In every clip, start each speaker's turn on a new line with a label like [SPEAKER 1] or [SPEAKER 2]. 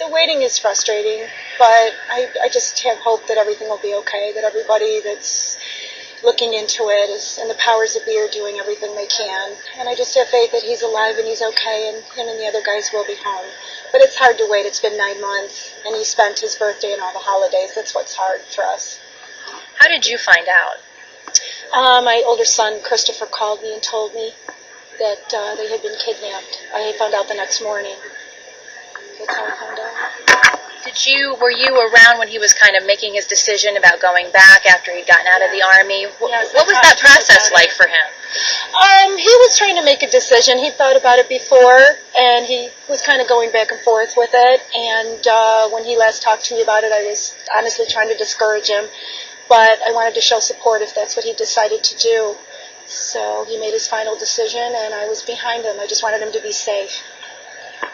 [SPEAKER 1] the waiting is frustrating, but I just have hope that everything will be okay, that everybody that's looking into it and the powers that be are doing everything they can. And I just have faith that he's alive and he's okay, and him and the other guys will be home. But it's hard to wait. It's been 9 months, and he spent his birthday and all the holidays. That's what's hard for us.
[SPEAKER 2] How did you find out?
[SPEAKER 1] My older son, Christopher, called me and told me that they had been kidnapped. I found out the next morning. That's how I found out.
[SPEAKER 2] Were you around when he was kind of making his decision about going back after he'd gotten out of the Army?
[SPEAKER 1] Yes,
[SPEAKER 2] what was that process like for him?
[SPEAKER 1] He was trying to make a decision. He thought about it before, and he was kind of going back and forth with it. And when he last talked to me about it, I was honestly trying to discourage him. But I wanted to show support if that's what he decided to do. So he made his final decision, and I was behind him. I just wanted him to be safe.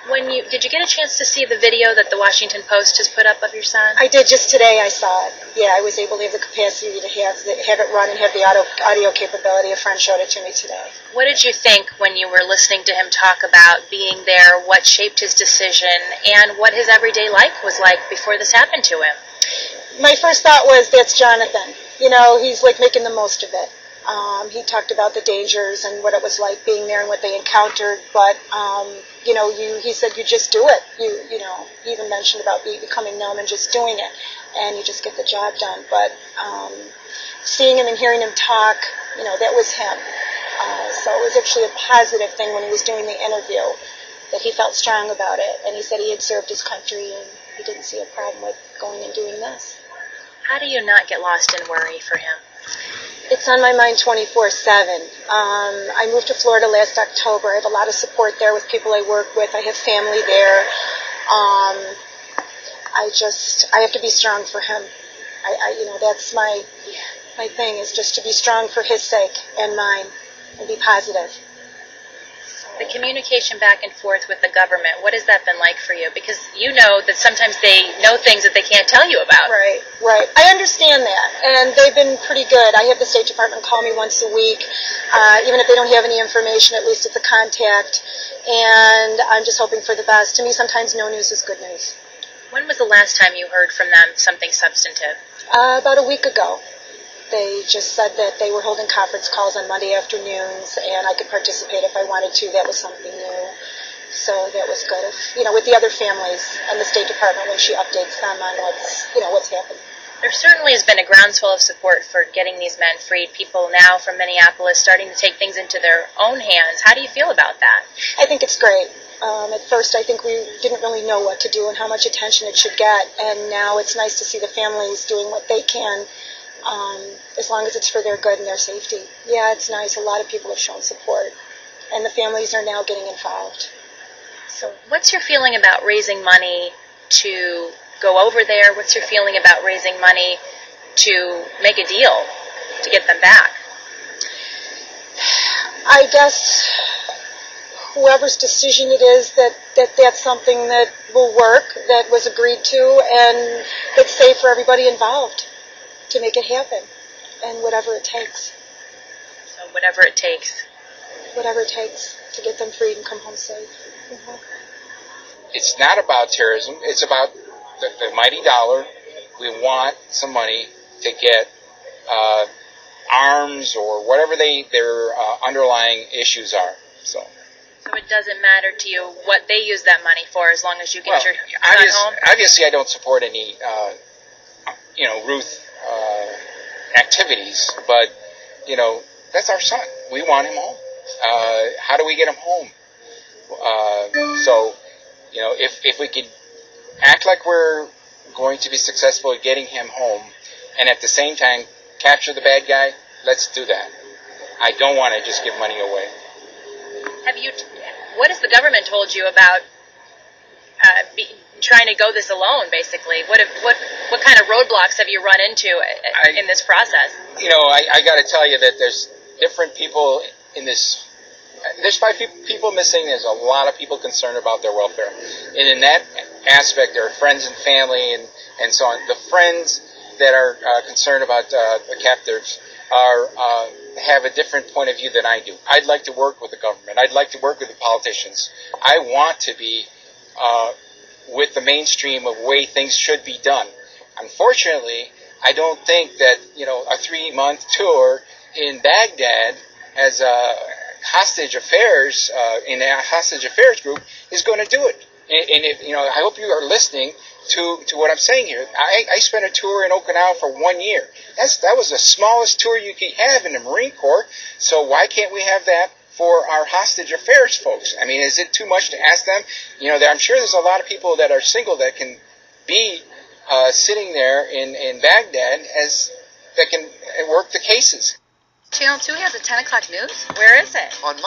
[SPEAKER 2] Did you get a chance to see the video that the Washington Post has put up of your son?
[SPEAKER 1] I did just today. I saw it. Yeah, I was able to have the capacity to have it run and have the audio capability. A friend showed it to me today.
[SPEAKER 2] What did you think when you were listening to him talk about being there, what shaped his decision, and what his everyday life was like before this happened to him?
[SPEAKER 1] My first thought was, that's Jonathan. You know, he's like making the most of it. He talked about the dangers and what it was like being there and what they encountered, but he said you just do it. He even mentioned about becoming numb and just doing it, and you just get the job done. But seeing him and hearing him talk, that was him. So it was actually a positive thing when he was doing the interview, that he felt strong about it, and he said he had served his country and he didn't see a problem with going and doing this.
[SPEAKER 2] How do you not get lost in worry for him?
[SPEAKER 1] It's on my mind 24/7. I moved to Florida last October. I have a lot of support there with people I work with. I have family there. I have to be strong for him. That's my thing, is just to be strong for his sake and mine, and be positive.
[SPEAKER 2] The communication back and forth with the government, what has that been like for you? Because you know that sometimes they know things that they can't tell you about.
[SPEAKER 1] Right. I understand that, and they've been pretty good. I have the State Department call me once a week. Even if they don't have any information, at least it's a contact, and I'm just hoping for the best. To me, sometimes no news is good news.
[SPEAKER 2] When was the last time you heard from them something substantive?
[SPEAKER 1] About a week ago. They just said that they were holding conference calls on Monday afternoons, and I could participate if I wanted to. That was something new. So that was good. With the other families and the State Department, when she updates them on what's happened.
[SPEAKER 2] There certainly has been a groundswell of support for getting these men freed. People now from Minneapolis starting to take things into their own hands. How do you feel about that?
[SPEAKER 1] I think it's great. At first, I think we didn't really know what to do and how much attention it should get, and now it's nice to see the families doing what they can, as long as it's for their good and their safety. Yeah, it's nice. A lot of people have shown support, and the families are now getting involved.
[SPEAKER 2] So what's your feeling about raising money to go over there? What's your feeling about raising money to make a deal to get them back?
[SPEAKER 1] I guess whoever's decision it is, that's something that will work, that was agreed to, and that's safe for everybody involved to make it happen, and whatever it takes.
[SPEAKER 2] So whatever it takes.
[SPEAKER 1] Whatever it takes to get them freed and come home safe. Mm-hmm.
[SPEAKER 3] It's not about terrorism. It's about the mighty dollar. We want some money to get arms or whatever their underlying issues are. So
[SPEAKER 2] it doesn't matter to you what they use that money for, as long as you get your son home?
[SPEAKER 3] Obviously, I don't support any Ruth activities, but that's our son. We want him home. How do we get him home? If we could act like we're going to be successful at getting him home, and at the same time capture the bad guy, let's do that. I don't want to just give money away.
[SPEAKER 2] What has the government told you about trying to go this alone, basically? What kind of roadblocks have you run into in this process?
[SPEAKER 3] I got to tell you that there's different people in this. There's 5 people missing. There's a lot of people concerned about their welfare. And in that aspect, there are friends and family and so on. The friends that are concerned about the captives have a different point of view than I do. I'd like to work with the government. I'd like to work with the politicians. I want to be with the mainstream of way things should be done. Unfortunately, I don't think that a 3-month tour in Baghdad as a hostage affairs in a hostage affairs group is going to do it. And if, I hope you are listening to what I'm saying here. I spent a tour in Okinawa for 1 year. That was the smallest tour you could have in the Marine Corps. So why can't we have that for our hostage affairs folks? I mean, is it too much to ask them? I'm sure there's a lot of people that are single that can be sitting there in Baghdad that can work the cases.
[SPEAKER 2] Channel 2 has a 10 o'clock news. Where is it?
[SPEAKER 4] On my